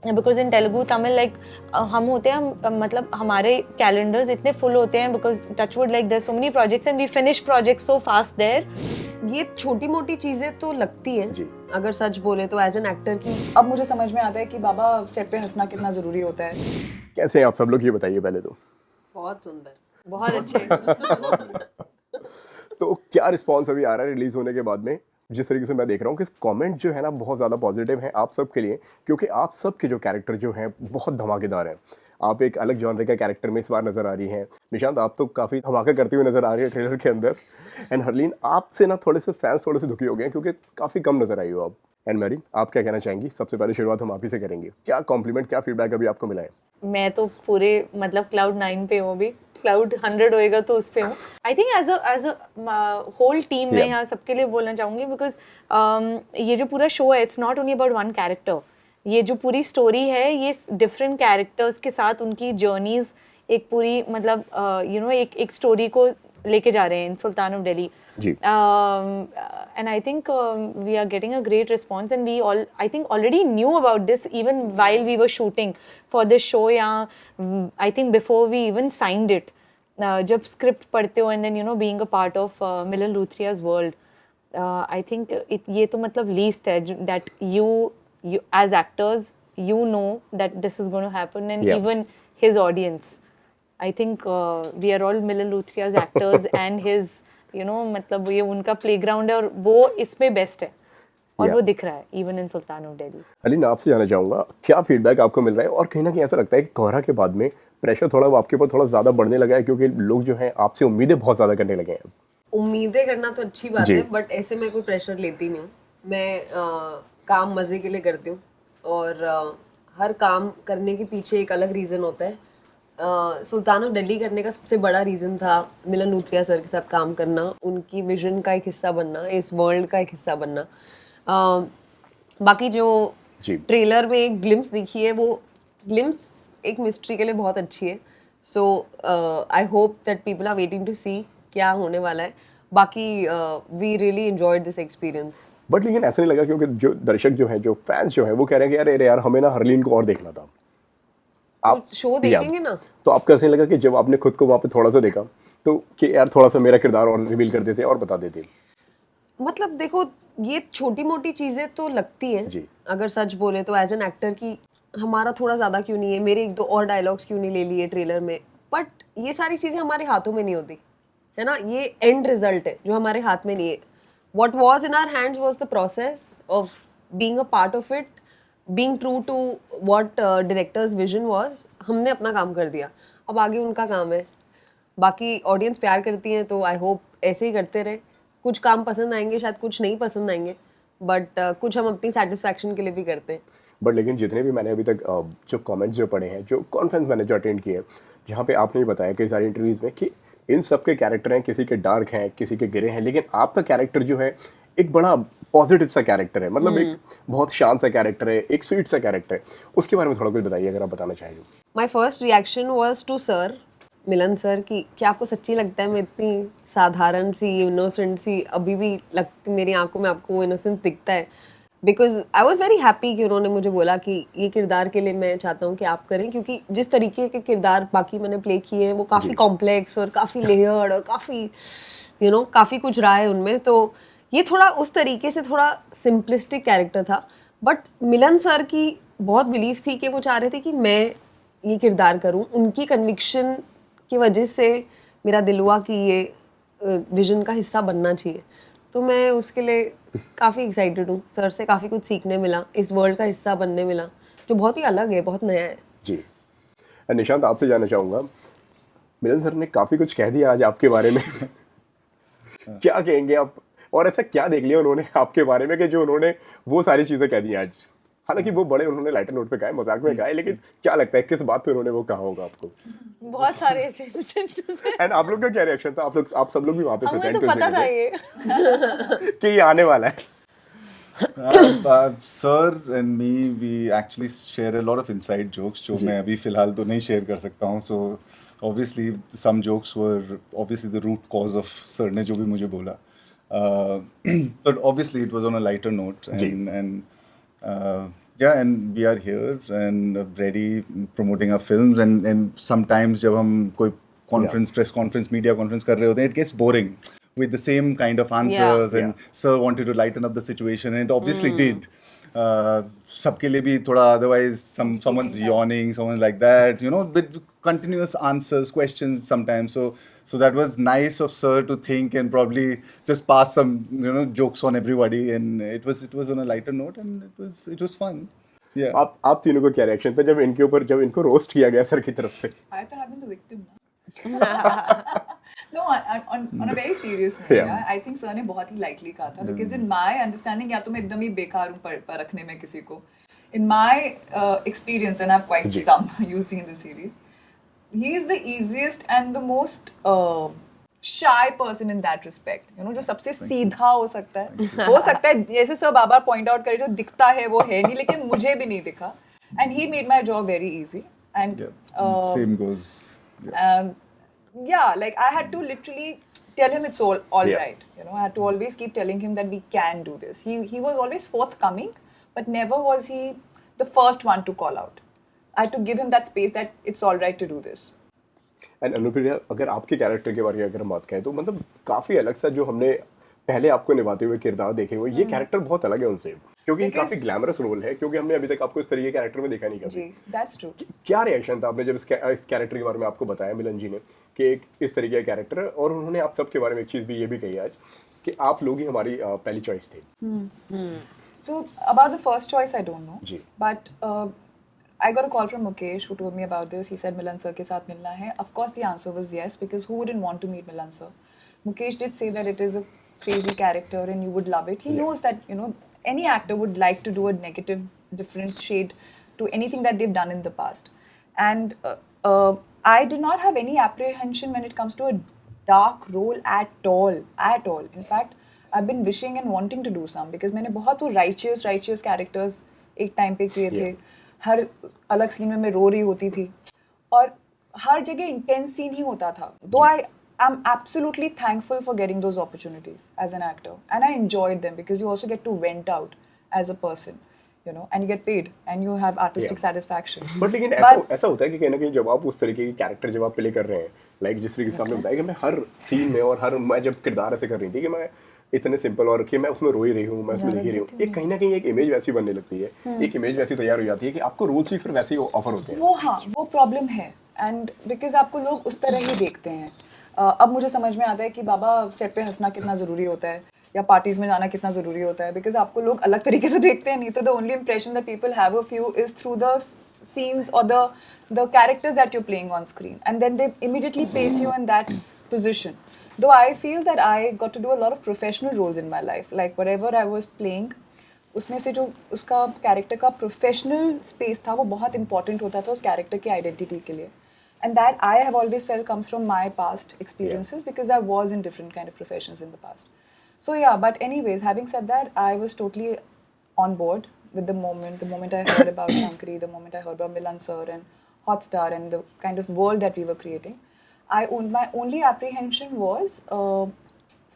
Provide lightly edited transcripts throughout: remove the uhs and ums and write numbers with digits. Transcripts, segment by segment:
Because in Telugu Tamil like हम होते हैं मतलब हमारे कैलेंडर्स इतने फुल होते हैं because touchwood like there so many projects and we finish projects so fast there. ये छोटी मोटी चीजें तो लगती हैं जी। अगर सच बोले तो एज एन एक्टर की. अब मुझे समझ में आता है कि बाबा सेट पे हंसना कितना जरूरी होता है. कैसे हैं आप सब लोग, ये बताइए पहले तो. बहुत सुंदर. बहुत अच्छे. तो क्या रिस्पॉन्स अभी आ रहा है रिलीज होने के बाद में? जिस तरीके से मैं देख रहा हूँ कि कमेंट जो है ना बहुत ज़्यादा पॉजिटिव हैं आप सब के लिए, क्योंकि आप सब के जो कैरेक्टर जो हैं बहुत धमाकेदार हैं. आप एक अलग जॉनर का कैरेक्टर में इस बार नज़र आ रही हैं. निशांत, आप तो काफ़ी धमाका करती हुई नज़र आ रही है ट्रेलर के अंदर. एंड हरलीन, आपसे ना थोड़े से फैंस थोड़े से दुखी हो गए हैं क्योंकि काफ़ी कम नज़र आई हो आप. एंड मैरी, आप क्या कहना चाहेंगी? सबसे पहले शुरुआत हम आप ही से करेंगे. क्या कॉम्प्लीमेंट, क्या फीडबैक अभी आपको मिला है? मैं तो पूरे मतलब क्लाउड 9 पे हूँ अभी. क्लाउड 100 होएगा तो उस पे हूँ. I think as a whole team मैं यहाँ सबके लिए बोलना चाहूँगी बिकॉज ये जो पूरा शो है it's not only about one character. ये जो पूरी स्टोरी है ये डिफरेंट कैरेक्टर्स के साथ उनकी जर्नीज एक पूरी मतलब एक स्टोरी को लेके जा रहे हैं इन सुल्तान ऑफ दिल्ली. जी. And I think we are getting a great response and we all I think already knew about this even while we were shooting for this show. Yeah, I think before we even signed it, जब script पढ़ते हो and then being a part of Milan Luthria's world, I think ये तो मतलब least है that you as actors you know that this is going to happen and even his audience. I think we are all Milan Luthria's actors and his मतलब ये उनका playground है और वो इसमें बेस्ट है और वो दिख रहा है even in Sultan of Delhi. Harleen, आपसे जानना चाहूँगा क्या फीडबैक आपको मिल रहा है, और कहीं ना कहीं ऐसा लगता है कि कोहरा के बाद में प्रेशर थोड़ा वो आपके ऊपर थोड़ा ज़्यादा बढ़ने लगा है क्योंकि लोग जो हैं आपसे उम्मीदें बहुत ज़्यादा करने लगे हैं. उम्मीदें करना तो अच्छी बात है बट ऐसे मैं कोई प्रेशर लेती नहीं हूँ. मैं काम मज़े के लिए करती हूँ और हर काम करने के पीछे एक अलग रीज़न होता है. सुल्तान ऑफ दिल्ली करने का सबसे बड़ा रीज़न था मिलन लूथरिया सर के साथ काम करना, उनकी विजन का एक हिस्सा बनना, इस वर्ल्ड का एक हिस्सा बनना. बाकी जो ट्रेलर में एक ग्लिम्स दिखी है वो ग्लिम्स एक मिस्ट्री के लिए बहुत अच्छी है. So I hope that people are waiting to see क्या होने वाला है. बाकी we really enjoyed this experience. But लेकिन ऐसा नहीं लगा क्योंकि जो दर्शक जो हैं, जो फैंस जो हैं, वो कह रहे हैं कि अरे यार हमें ना हरलीन को और देखना था. आप शो देखेंगे ना तो आपको ऐसा लगा कि जब आपने खुद को वहाँ पे थोड़ा सा देखा तो कि यार थोड़ा सा मेरा किरदार और रिवील कर देते और बता देते? मतलब देखो ये छोटी मोटी चीज़ें तो लगती हैं जी. अगर सच बोले तो एज एन एक्टर की हमारा थोड़ा ज़्यादा क्यों नहीं है, मेरे एक दो और डायलॉग्स क्यों नहीं ले लिए ट्रेलर में. बट ये सारी चीज़ें हमारे हाथों में नहीं होती है ना. ये एंड रिजल्ट है जो हमारे हाथ में नहीं है. What was in our hands was the process of being a part of it, being true to what directors vision was. हमने अपना काम कर दिया, अब आगे उनका काम है. बाकी ऑडियंस प्यार करती हैं तो आई होप ऐसे ही करते रहे. कुछ काम पसंद आएंगे, शायद कुछ नहीं पसंद आएंगे, बट कुछ हम अपनी सेटिस्फैक्शन के लिए भी करते हैं. बट लेकिन जितने भी मैंने अभी तक जो कमेंट्स जो पढ़े हैं, जो कॉन्फ्रेंस मैंने जो अटेंड किए, जहाँ पे आपने बताया कई सारी इंटरव्यूज़ में कि इन सब के कैरेक्टर हैं, किसी के डार्क हैं, किसी के गिरे हैं, लेकिन आपका कैरेक्टर जो है एक बड़ा पॉजिटिव सा कैरेक्टर है. मतलब एक बहुत शांत सा कैरेक्टर है, एक स्वीट सा कैरेक्टर है. उसके बारे में थोड़ा कुछ बताइए अगर आप बताना चाहेंगे. My first reaction was to sir Milan sir की क्या आपको सच्ची लगता है मैं इतनी साधारण सी इनोसेंट सी अभी भी लगती, मेरी आंखों में आपको वो इनोसेंस दिखता है. Because I was very happy कि उन्होंने मुझे बोला कि ये किरदार के लिए मैं चाहता हूँ कि आप करें, क्योंकि जिस तरीके के किरदार बाकी मैंने प्ले किए हैं वो काफ़ी कॉम्प्लेक्स और काफ़ी लेयर्ड और काफ़ी काफ़ी कुछ रहा है उनमें. तो ये थोड़ा उस तरीके से थोड़ा सिंपलिस्टिक कैरेक्टर था. बट मिलन सर की बहुत बिलीफ थी कि वो चाह रहे थे कि मैं ये किरदार करूं. उनकी कन्विक्शन की वजह से मेरा दिल हुआ कि ये विजन का हिस्सा बनना चाहिए. तो मैं उसके लिए काफ़ी एक्साइटेड हूँ. सर से काफ़ी कुछ सीखने मिला, इस वर्ल्ड का हिस्सा बनने मिला जो बहुत ही अलग है, बहुत नया है. जी. निशांत, आपसे जानना चाहूँगा, मिलन सर ने काफ़ी कुछ कह दिया आज आपके बारे में. क्या कहेंगे आप, और ऐसा क्या देख लिया उन्होंने आपके बारे में कि जो उन्होंने वो सारी चीज़ें कह दी आज? हालांकि वो बड़े उन्होंने लाइटर नोट पे कहा है, मजाक में कहा है, लेकिन क्या लगता है किस बात पे उन्होंने वो कहा होगा आपको? बहुत सारे ऐसे इंस्टेंसेस हैं. एंड आप लोग का क्या रिएक्शन था? आप सब लोग भी वहाँ पे हमें प्रेजेंट तो पता था ये कि ये आने वाला है. Sir and me we actually share a lot of inside jokes जो मैं अभी फिलहाल तो नहीं शेयर कर सकता हूँ. So obviously some jokes were obviously the root cause of sir ने जो भी मुझे बोला. But obviously it was on a lighter note and Yeah, and we are here and ready promoting our films and sometimes जब हम कोई conference, press conference, media conference कर रहे होते हैं, it gets boring with the same kind of answers and sir wanted to lighten up the situation and it obviously did. सबके लिए भी थोड़ा otherwise someone's yawning, someone like that, you know, with continuous answers, questions sometimes. So that was nice of sir to think and probably just pass some, you know, jokes on everybody and it was on a lighter note and it was fun. Yeah. आप तीनों को क्या reaction था जब इनको roast किया गया sir की तरफ से? I thought I've been the victim now. No, on a very serious note, Yeah. I think sir ने बहुत ही lightly कहा था because in my understanding या तो मैं एकदम ही बेकार हूँ परखने में किसी को. In my experience and I've quite some you'll see in the series, he is the easiest and the most shy person in that respect. You know, जो सबसे सीधा हो सकता है जैसे सब बाबा point out करे जो दिखता है वो है नहीं लेकिन मुझे भी नहीं दिखा. And he made my job very easy. And Same goes. yeah, like I had to literally tell him it's all Yeah. right. You know, I had to always keep telling him that we can do this. He was always forthcoming, but never was he the first one to call out. I had to give him that space that it's all right to do this. And Anupriya, अगर आपके character के बारे में अगर हम बात करें तो मतलब काफ़ी अलग सा जो हमने पहले आपको निभाते हुए किरदार देखे हुए, ये कैरेक्टर बहुत अलग है उनसे, क्योंकि ये काफ़ी ग्लैमरस रोल है, क्योंकि हमने अभी तक आपको इस तरीके के कैरेक्टर में देखा नहीं कभी. जी, that's true. क्या रिएक्शन था आपने जब इस कैरेक्टर के बारे में आपको बताया मिलन जी ने कि एक इस तरीके का कैरेक्टर है, और उन्होंने आप सबके बारे में एक चीज़ भी ये भी कही आज कि आप लोग ही हमारी पहली चॉइस थे. So about the first choice, I don't know. Ji. But I got a call from Mukesh who told me about this. He said Milan sir के साथ मिलना है. Of course, the answer was yes because who wouldn't want to meet Milan sir? Mukesh did say that it is a crazy character and you would love it. He knows that, you know, any actor would like to do a negative, different shade to anything that they've done in the past. And I did not have any apprehension when it comes to a dark role at all. In fact, I've been wishing and wanting to do some because मैंने बहुत वो righteous characters एक time पे किए थे. हर अलग scene में मैं रो रही होती थी और हर जगह इंटेंस सीन ही होता था. Though I am absolutely thankful for getting those opportunities as an actor and I enjoyed them because you also get to vent out as a person, you know, and you get paid and you have artistic satisfaction. But लेकिन ऐसा होता है कि कहीं ना कहीं जब आप उस तरीके की कैरेक्टर जब आप प्ले कर रहे हैं, लाइक जिस तरीके से आपने बताया कि मैं हर सीन में और मैं जब किरदार ऐसे कर रही थी कि मैं इतने सिंपल और कि मैं उसमें रो ही रही हूँ, मैं उसमें दिख ही रही हूँ, ये कहीं ना कहीं एक इमेज वैसी बनने लगती है, एक इमेज वैसी तैयार हो जाती है कि आपको रोल्स भी फिर वैसे ही ऑफर होते हैं. वो प्रॉब्लम है एंड बिकॉज आपको लोग उस तरह ही देखते हैं. अब मुझे समझ में आता है कि बाबा सेट पे हंसना कितना ज़रूरी होता है या पार्टीज में जाना कितना ज़रूरी होता है बिकॉज आपको लोग अलग तरीके से देखते हैं. नहीं तो the only impression that people have of you is through the scenes or the characters that you're playing on screen and then they immediately place you in that position. Though I feel that I got to do a lot of professional roles in my life, like whatever I was playing, उसमें से जो उसका character का professional space था वो बहुत important होता था उस कैरेक्टर की आइडेंटिटी के लिए. And that I have always felt comes from my past experiences because I was in different kind of professions in the past. So yeah, but anyways, having said that, I was totally on board with the moment I heard about Shankari, the moment I heard about Milan sir and Hotstar and the kind of world that we were creating. My only apprehension was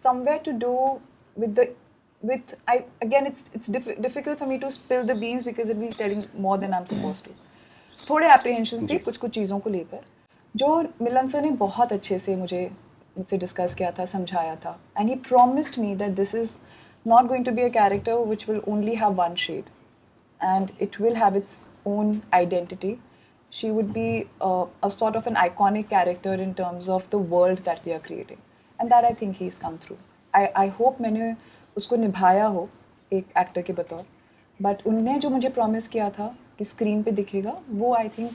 somewhere to do with again it's difficult for me to spill the beans because it will be telling more than I'm supposed to. थोड़े apprehensions थे कुछ चीज़ों को लेकर जो मिलन sir ने बहुत अच्छे से मुझसे डिस्कस किया था, समझाया था. And he promised me that this is not going to be a character which will only have one shade and it will have its own identity. She would be a sort of an iconic character in terms of the world that we are creating. And that I think he's come through. I hope मैंने उसको निभाया हो एक actor के बतौर. But उनने जो मुझे प्रॉमिस किया था कि स्क्रीन पे दिखेगा वो आई थिंक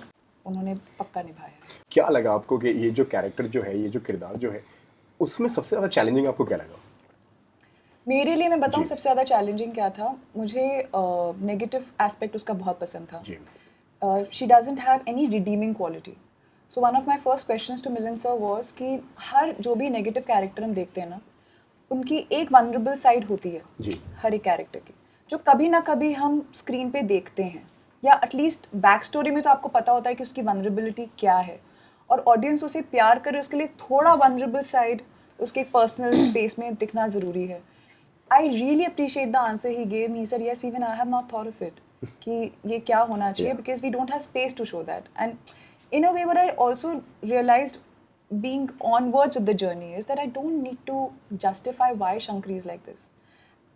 उन्होंने पक्का निभाया. क्या लगा आपको कि ये जो कैरेक्टर जो है, ये जो किरदार जो है, उसमें सबसे ज़्यादा चैलेंजिंग आपको क्या लगा? मेरे लिए मैं बताऊँ सबसे ज़्यादा चैलेंजिंग क्या था. मुझे नेगेटिव एस्पेक्ट उसका बहुत पसंद था. She doesn't have any redeeming quality. So one of my first questions to Milan sir was कि हर जो भी नेगेटिव कैरेक्टर हम देखते हैं ना उनकी एक वनरेबल साइड होती है हर एक कैरेक्टर की जो कभी ना कभी हम स्क्रीन पे देखते हैं या एटलीस्ट बैक स्टोरी में तो आपको पता होता है कि उसकी वनरेबिलिटी क्या है और ऑडियंस उसे प्यार करे उसके लिए थोड़ा वनरेबल साइड उसके पर्सनल स्पेस में दिखना ज़रूरी है. I really appreciate the answer he gave me. He said, yes, even I have not thought of it. कि ये क्या होना चाहिए, because we don't have space to show that. And in a way, what I also realized being onwards with the journey is that I don't need to justify why Shankari is like this.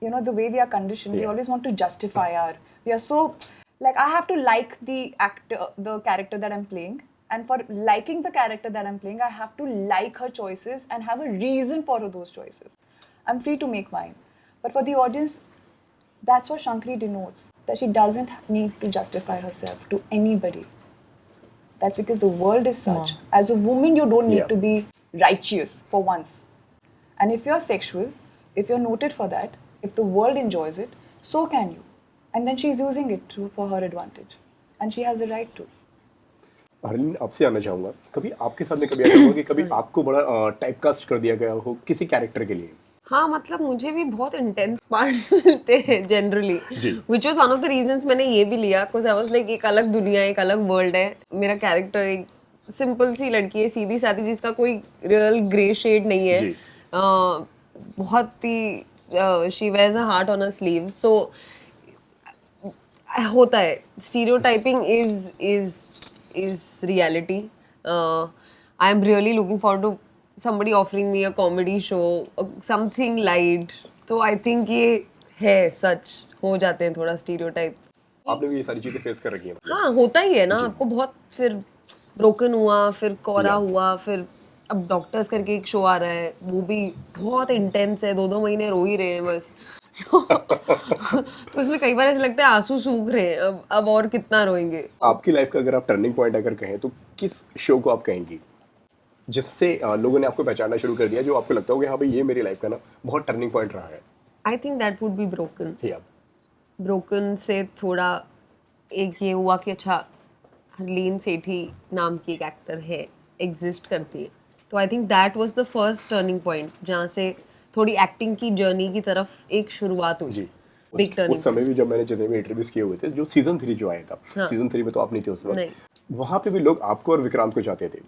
You know, the way we are conditioned, we Yeah. always want to justify we are so, like, I have to like the character that I'm playing. And for liking the character that I'm playing, I have to like her choices and have a reason for those choices. I'm free to make mine. But for the audience, that's what Shankari denotes, that she doesn't need to justify herself to anybody. That's because the world is such. As a woman, you don't need Yeah. to be righteous for once. And if you're sexual, if you're noted for that, if the world enjoys it, so can you. And then she's using it for her advantage. And she has a right to. Harleen, आपसे जानना चाहूँगा, कभी आपके साथ में कभी ऐसा हुआ कि कभी आपको बड़ा टाइपकास्ट कर दिया गया हो किसी कैरेक्टर के लिए? हाँ, मतलब मुझे भी बहुत इंटेंस पार्ट्स मिलते हैं generally, which was one of the reasons मैंने ये भी लिया, बिकॉज आई वाज लाइक एक अलग दुनिया, एक अलग वर्ल्ड है। मेरा कैरेक्टर एक सिंपल सी लड़की है, सीधी सादी, जिसका कोई रियल ग्रे शेड नहीं है। जी। बहुत ही she wears a heart on her sleeve, so होता है। Stereotyping is reality. I am really looking forward to somebody offering me a comedy show, something light, तो I think ये है, सच हो जाते हैं थोड़ा स्टीरियोटाइप। आपने भी ये सारी चीजें फेस कर रखी हैं? हाँ, होता ही है ना, आपको बहुत। फिर ब्रोकन हुआ, फिर कोरा हुआ, फिर अब डॉक्टर्स करके एक शो आ रहा है, वो भी बहुत इंटेंस है, 2-2 महीने रो ही रहे हैं बस। तो उसमें कई बार ऐसा लगता है आंसू सूख रहे हैं, अब और कितना रोएंगे। आपकी लाइफ का अगर आप टर्निंग पॉइंट अगर कहें तो किस शो को आप कहेंगी जिससे लोगों ने आपको पहचानना शुरू कर दिया, जो आपको लगता हो कि हाँ भाई ये मेरी लाइफ का ना बहुत टर्निंग पॉइंट रहा है? I think that would be broken. या ब्रोकन से थोड़ा एक ये हुआ कि अच्छा, हरलीन सेठी नाम की एक एक्टर है, एग्जिस्ट करती है, तो I think that was the first turning point, जहाँ से थोड़ी एक्टिंग की जर्नी की तरफ एक शुरुआत हुई। जी। Big turning. उस समय भी जब मैंने जितने भी इंटरव्यूज किए हुए थे, जो सीजन 3 जो आया था, सीजन 3 में तो आप नहीं थे उस नहीं। वक्त, वहाँ पे भी लोग आपको और विक्रांत को चाहते थे।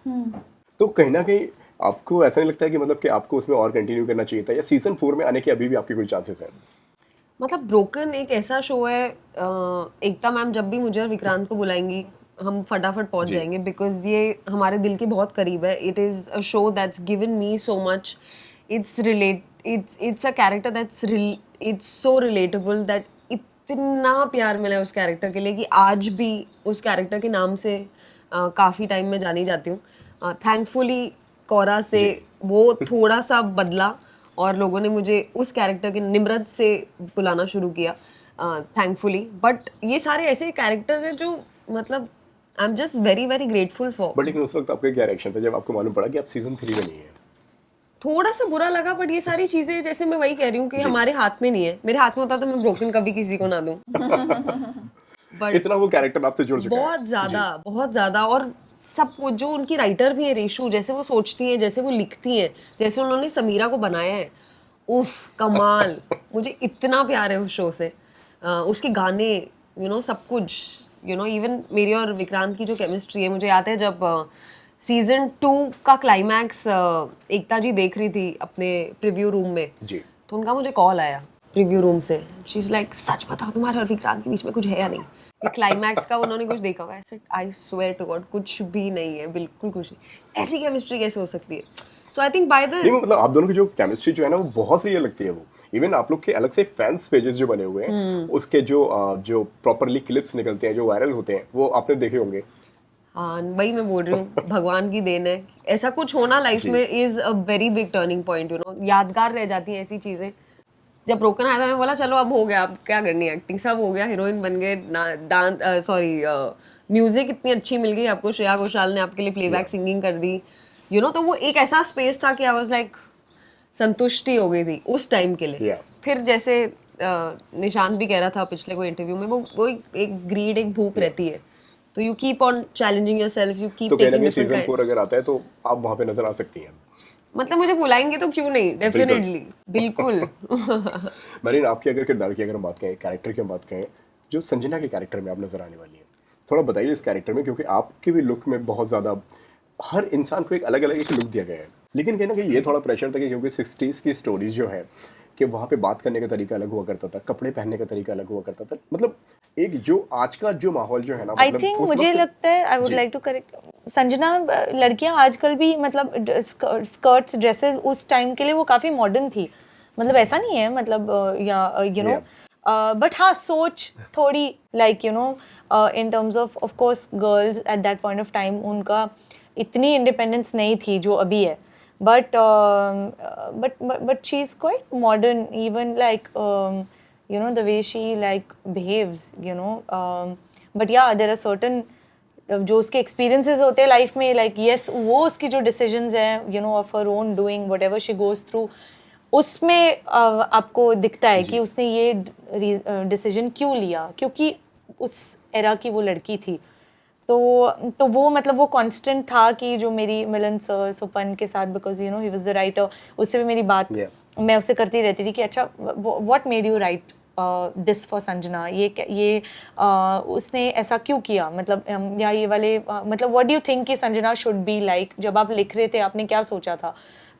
तो कहीं ना कहीं आपको ऐसा नहीं लगता है कि मतलब कि आपको उसमें और कंटिन्यू करना चाहिए था, या सीजन 4 में आने के अभी भी आपके कोई चांसेस हैं? मतलब ब्रोकन एक ऐसा शो है, एकता मैम जब भी मुझे और विक्रांत को बुलाएंगी हम फटाफट पहुंच जाएंगे, बिकॉज ये हमारे दिल के बहुत करीब है। It is a show that's given me so much, it's a character that's it's so relatable, that इतना प्यार मिला है उस कैरेक्टर के लिए कि आज भी उस कैरेक्टर के नाम से काफ़ी टाइम में जानी जाती हूँ। थैंकफुली कोरा से वो थोड़ा सा बदला और लोगों ने मुझे उस कैरेक्टर के निम्रत से बुलाना शुरू किया, थैंकफुली। बट ये सारे ऐसे कैरेक्टर्स हैं जो मतलब I am just very very grateful for. But लेकिन उस वक्त आपका क्या रिएक्शन था जब आपको मालूम पड़ा कि आप सीजन 3 में नहीं है? थोड़ा सा बुरा लगा, बट ये सारी चीजें, जैसे मैं वही कह रही हूँ कि हमारे हाथ में नहीं है। मेरे हाथ में होता तो मैं ब्रोकन कभी किसी को ना दूं। बट इतना वो कैरेक्टर आपसे जुड़ चुका है। बहुत ज्यादा। और सब कुछ जो उनकी राइटर भी है रेशू, जैसे वो सोचती है, जैसे वो लिखती है, जैसे उन्होंने समीरा को बनाया है, उफ कमाल। मुझे इतना प्यार है उस शो से, उसके गाने, सब कुछ, इवन मेरी और विक्रांत की जो केमिस्ट्री है। मुझे याद है जब सीजन 2 का क्लाइमैक्स एकता जी देख रही थी अपने प्रीव्यू रूम में जी, तो उनका मुझे कॉल आया प्रीव्यू रूम से, शी इज लाइक सच बताओ तुम्हारे और विक्रांत के बीच में कुछ है या नहीं? क्लाइमैक्स का उन्होंने कुछ देखा हुआ है? आई स्वेयर टू गॉड कुछ भी नहीं है, बिल्कुल कुछ नहीं। ऐसी केमिस्ट्री कैसे हो सकती है? So I think by the नहीं मतलब आप दोनों की जो केमिस्ट्री जो है ना वो बहुत रियल लगती है। वो इवन आप लोग के अलग से फैंस पेजेस जो बने हुए हैं उसके जो प्रॉपरली क्लिप्स निकलते हैं, जो वायरल होते हैं, वो आपने देखे होंगे। हाँ, वही मैं बोल रही हूँ, भगवान की देन है। ऐसा कुछ होना लाइफ में is a very big turning point, यादगार रह जाती हैं ऐसी चीजें। जब ब्रोकन आया था मैं बोला चलो अब हो गया, अब क्या करनी है, एक्टिंग सब हो गया, हीरोइन बन गए, डांस म्यूजिक इतनी अच्छी मिल गई आपको, श्रेया घोषाल ने आपके लिए प्लेबैक सिंगिंग कर दी, तो वो एक ऐसा स्पेस था कि आई वाज लाइक संतुष्टि हो गई थी उस टाइम के लिए। फिर जैसे निशांत भी कह रहा था पिछले कोई इंटरव्यू में, वो एक ग्रीड, एक भूख रहती है, तो you keep on challenging yourself, you keep taking different season 4 अगर आता है तो आप वहां पे नजर आ सकती हैं। मतलब मुझे बुलाएंगे तो क्यों नहीं, डेफिनेटली, बिल्कुल। मरीन, आपके अगर किरदार की अगर हम बात करें, कैरेक्टर की हम बात करें, जो संजना के कैरेक्टर में आप नजर आने वाली है, थोड़ा बताइए इस कैरेक्टर में, क्योंकि आपके भी लुक में बहुत ज़्यादा हर इंसान को एक अलग अलग एक लुक दिया गया है। लेकिन कहीं ना कहीं ये थोड़ा प्रेशर था कि क्योंकि 60s की स्टोरीज जो है कि वहाँ पे बात करने का तरीका अलग हुआ करता था, कपड़े पहनने का तरीका अलग हुआ करता था, मतलब एक जो आज का जो माहौल जो है ना, आई मतलब थिंक उस मुझे वक्त- लगता है आई वुड जी। लाइक टू करेक्ट संजना, लड़कियां आजकल भी मतलब स्कर्ट्स ड्रेसेस उस टाइम के लिए वो काफ़ी मॉडर्न थी, मतलब ऐसा नहीं है मतलब या यू नो बट हाँ सोच थोड़ी like you know in terms of course girls at that point of time उनका इतनी इंडिपेंडेंस नहीं थी जो अभी है, but she's quite modern, even like you know the way she like behaves, you know. But yeah, there are certain जो उसके experiences होते हैं लाइफ में, like yes वो उसकी जो decisions हैं you know of her own doing whatever she goes through, उसमें आपको दिखता है कि उसने ये डिसीजन क्यों लिया, क्योंकि उस एरा की वो लड़की थी। तो वो मतलब वो कांस्टेंट था कि जो मेरी मिलन सर सुपन के साथ, because you no he was the writer, उससे भी मेरी बात मैं उससे करती रहती थी कि अच्छा what made you right this for Sanjana, ये उसने ऐसा क्यों किया, मतलब या ये वाले मतलब व्हाट डू यू थिंक कि संजना शुड बी लाइक, जब आप लिख रहे थे आपने क्या सोचा था।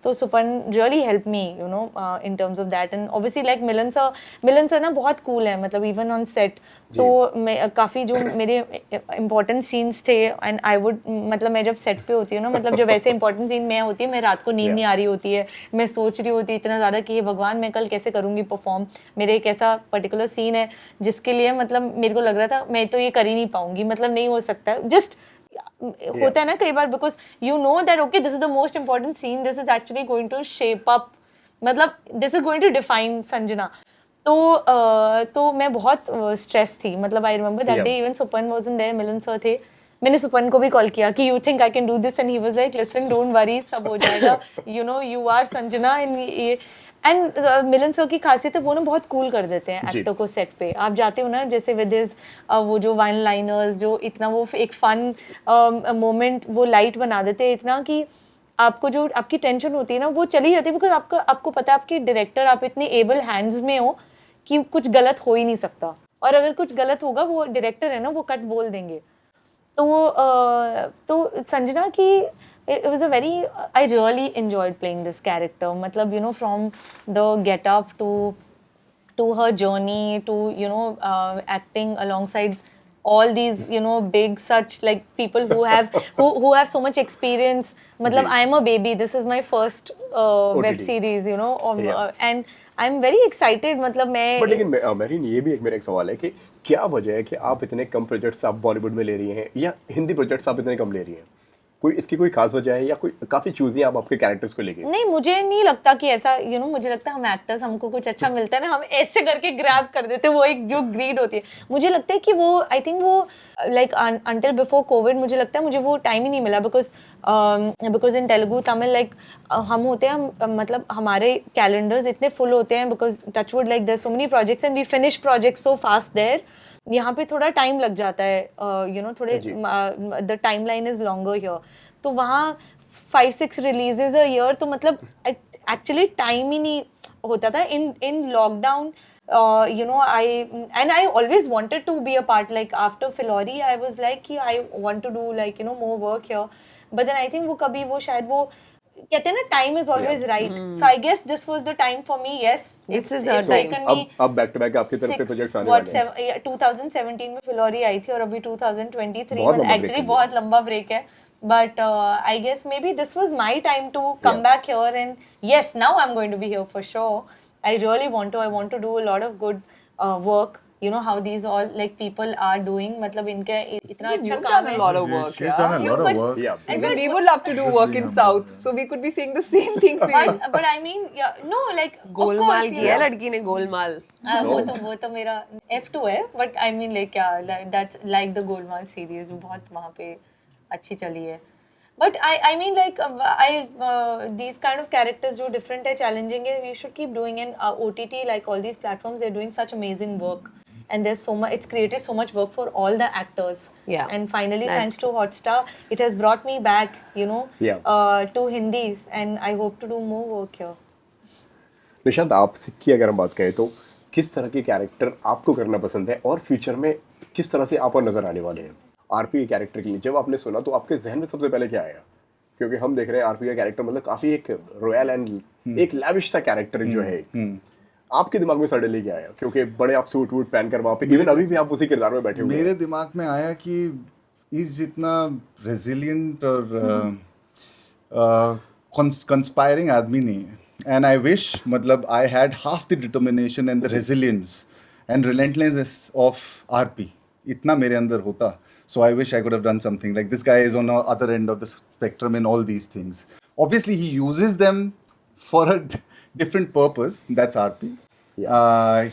तो Supan really help me you know in terms of that, and obviously like Milan sir ना बहुत कूल है, मतलब इवन ऑन सेट तो मैं काफ़ी जो मेरे इंपॉर्टेंट सीन्स थे एंड आई वुड मतलब मैं जब सेट पे होती हूँ ना, मतलब जब वैसे इंपॉर्टेंट सीन मैं होती है, मैं रात को नींद नहीं आ रही होती है, मैं सोच रही होती इतना ज़्यादा कि हे भगवान मैं कल कैसे करूँगी परफॉर्म, मेरे एक ऐसा पर्टिकुलर सीन है जिसके लिए मतलब मेरे को लग रहा था मैं तो ये कर ही नहीं पाऊँगी, मतलब नहीं हो सकता, जस्ट होता है ना कई बार, because you know that okay this is the most important scene, this is actually going to shape up, मतलब this is going to define Sanjana. तो मैं बहुत स्ट्रेस थी, मतलब I remember that day even Supan wasn't there, Milan sir थे, मैंने सुपन को भी कॉल किया कि you think I can do this, and he was like listen don't worry सब हो जाएगा, you know you are Sanjana. And Milan sir की खासियत है वो ना बहुत कूल कर देते हैं एक्टर को सेट पे, आप जाते हो ना जैसे विद हिज वो जो वन लाइनर्स जो इतना वो एक फन मोमेंट वो लाइट बना देते हैं इतना कि आपको जो आपकी टेंशन होती है ना वो चली जाती है, बिकॉज आपको पता है आपके डायरेक्टर, आप इतने एबल हैंड्स में हो कि कुछ गलत हो ही नहीं सकता, और अगर कुछ गलत होगा वो डायरेक्टर है ना वो कट बोल देंगे। तो संजना की it was a very I really enjoyed playing this character, मतलब you know from the get up to her journey to you know acting alongside all these you know big such like people who have so much experience, मतलब I am a baby, this is my first web series you know and I'm very excited, मतलब मैं but लेकिन marine ये भी एक मेरा एक सवाल है कि क्या वजह है कि आप इतने कम प्रोजेक्ट्स आप बॉलीवुड में ले रही हैं या हिंदी प्रोजेक्ट्स आप इतने कम ले रही हैं, कोई इसकी कोई खास वजह है या कोई काफी चूजी आप आपके कैरेक्टर्स को लेके? नहीं मुझे नहीं लगता कि ऐसा यू नो मुझे लगता है हम एक्टर्स हमको कुछ अच्छा मिलता है ना हम ऐसे करके ग्रैब कर देते हैं, वो एक जो ग्रीड होती है, मुझे लगता है कि वो आई थिंक वो लाइक अंटिल बिफोर कोविड मुझे लगता है मुझे वो टाइम ही नहीं मिला, because in Telugu Tamil like हम होते हैं मतलब हमारे कैलेंडर्स इतने फुल होते हैं, because touchwood like there so many projects and we finish project so fast there, यहाँ पे थोड़ा टाइम लग जाता है यू नो थोड़े the timeline is longer here, तो वहाँ 5-6 रिलीजेज अ ईयर, तो मतलब एक्चुअली टाइम ही नहीं होता था in lockdown you know I always wanted to be a part, like after Filori I was like कि I want to do like you know more work here, but then I think वो कभी वो शायद वो कहते हैं ना time is always right, so I guess this was the time for me, yes This is it's her time. taken me अब back to back आपकी तरफ से प्रोजेक्ट्स आने वाले हैं। 2017 में फिलोरी आई थी और अभी 2023 बहुत में लंबा एक्चुअली break बहुत लंबा ब्रेक है, but I guess maybe this was my time to come back here, and yes now I'm going to be here for sure. I really want to do a lot of good work, you know how these all like people are doing, मतलब इनके इतना अच्छा You've काम done है। a lot of work. She's done a lot of work. Yeah. Even we would love to do work in South, so we could be saying the same thing for you. but I mean yeah, no like of Golmaal course you किया know, लड़की ने गोलमाल। वो तो मेरा F2 है, but I mean like yeah like that's like the Golmaal series जो बहुत वहाँ पे अच्छी चली है, but I mean like these kind of characters जो different है challenging है, you should keep doing, and OTT like all these platforms they're doing such amazing work, and there's so much, it's created so much work for all the actors, Yeah, and finally that's thanks to Hotstar it has brought me back you know to Hindis, and I hope to do more work here. Nishant आपसे की अगर हम बात करें तो किस तरह के कैरेक्टर आपको करना पसंद है और फ्यूचर में किस तरह से आप और नजर आने वाले हैं आरपी के कैरेक्टर के लिए? जब आपने सुना तो आपके जहन में सबसे पहले क्या आया? क्योंकि हम देख रहे हैं आरपी का कैरेक्टर मतलब काफी एक रॉयल एंड एक लैविश सा कैरेक्टर जो है, आपके दिमाग में सडनली क्या आया, क्योंकि बड़े आप सूट वूट पहन कर वहाँ पे, इवन अभी भी आप उसी किरदार में बैठे हुए मेरे हैं। दिमाग में आया कि इस जितना रेजिलिएंट और कंस्पायरिंग आदमी नहीं है, एंड आई विश मतलब I had half the determination and the resilience and relentlessness of RP, इतना मेरे अंदर होता. So I wish I could have done something like this. Guy is on the other end of the spectrum in all these things. Obviously, he uses them for a different purpose. That's RP.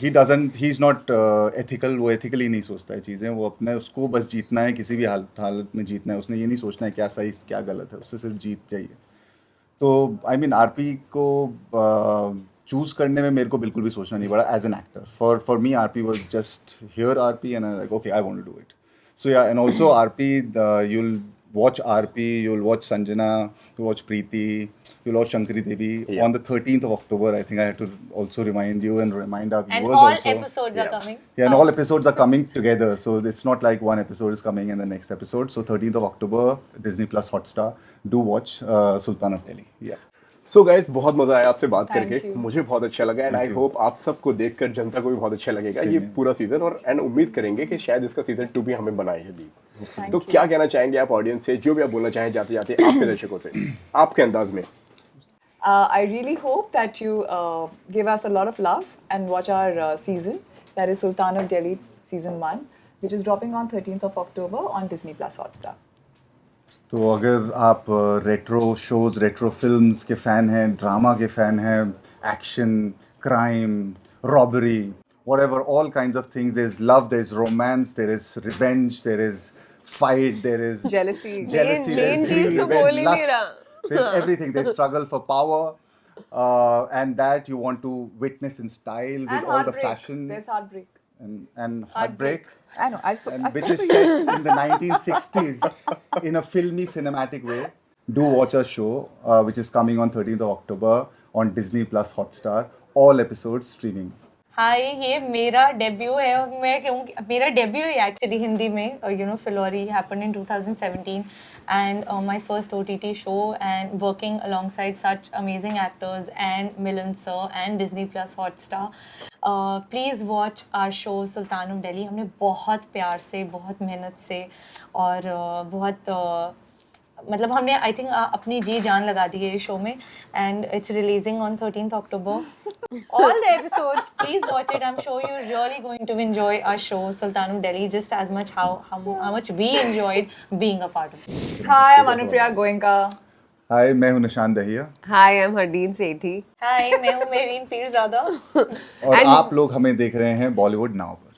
He doesn't. He's not ethical. वो ethically नहीं सोचता है चीज़ें. वो अपने उसको बस जीतना है, किसी भी हालत में जीतना है. उसने ये नहीं सोचना है क्या सही क्या गलत है. उससे सिर्फ जीत चाहिए. तो I mean RP को चूज करने में मेरे को बिल्कुल भी सोचना नहीं पड़ा as an actor. For me RP was just hear RP and I'm like okay I want to do it. So yeah, and also RP, you'll watch RP, you'll watch Sanjana, you'll watch Preeti, you'll watch Shankari Devi on the 13th of October. I think I have to also remind you and remind our And viewers all also. episodes are coming. Yeah, and all episodes are coming together. So it's not like one episode is coming and the next episode. So 13th of October, Disney Plus Hotstar. Do watch Sultan of Delhi. Yeah. So guys, बहुत मजा आया आपसे बात Thank करके, you. मुझे बहुत अच्छा लगा एंड आई you. होप आप सबको देखकर जनता को भी बहुत अच्छा लगेगा Same ये here. पूरा सीजन, और एंड उम्मीद करेंगे कि शायद इसका सीजन 2 भी हमें बनाए है दी. Thank तो you. क्या कहना चाहेंगे आप ऑडियंस से, जो भी आप बोलना चाहें जाते जाते आपके दर्शकों से आपके अंदाज में? I really hope that you give us a lot of love and watch our season. That is Sultan of Delhi season 1, which is dropping on 13th of October on Disney Plus Hotstar. तो अगर आप retro shows, retro films के fan हैं, drama के fan हैं, action, crime, robbery, whatever, all kinds of things. There's love, there's romance, there is revenge, there is fight, there is Jealousy. jealousy, main there's cheese greed, तो बोल there's ही नहीं lust, रहा. there's everything. There's struggle for power, and that you want to witness in style with And all the heartbreak. fashion There's heartbreak. and heartbreak. I know. I And which spoke is to you. set in the 1960s in a filmy cinematic way. Do watch our show, which is coming on 13th of October on Disney Plus Hotstar. All episodes streaming. हाय, ये मेरा debut है और मैं कहूँगी मेरा debut है actually Hindi में. You know, Phillauri happened in 2017 and my first OTT show and working alongside such amazing actors and Milan sir and Disney plus Hotstar. Please watch our show Sultan of Delhi. हमने बहुत प्यार से, बहुत मेहनत से और बहुत मतलब हमने आई थिंक अपनी जी जान लगा दी है इस शो में, and it's releasing on 13th October. All the episodes, please watch it. I'm sure you're really going to enjoy our show Sultan of Delhi just as much how much we enjoyed being a part of it. Hi, I'm Anupriya Goenka. Hi, मैं हूँ निशान Dahiya. Hi, I'm Hardeen Sethi. Hi, मैं हूँ marine Pirzada. और And- आप लोग हमें देख रहे हैं बॉलीवुड नाउ पर.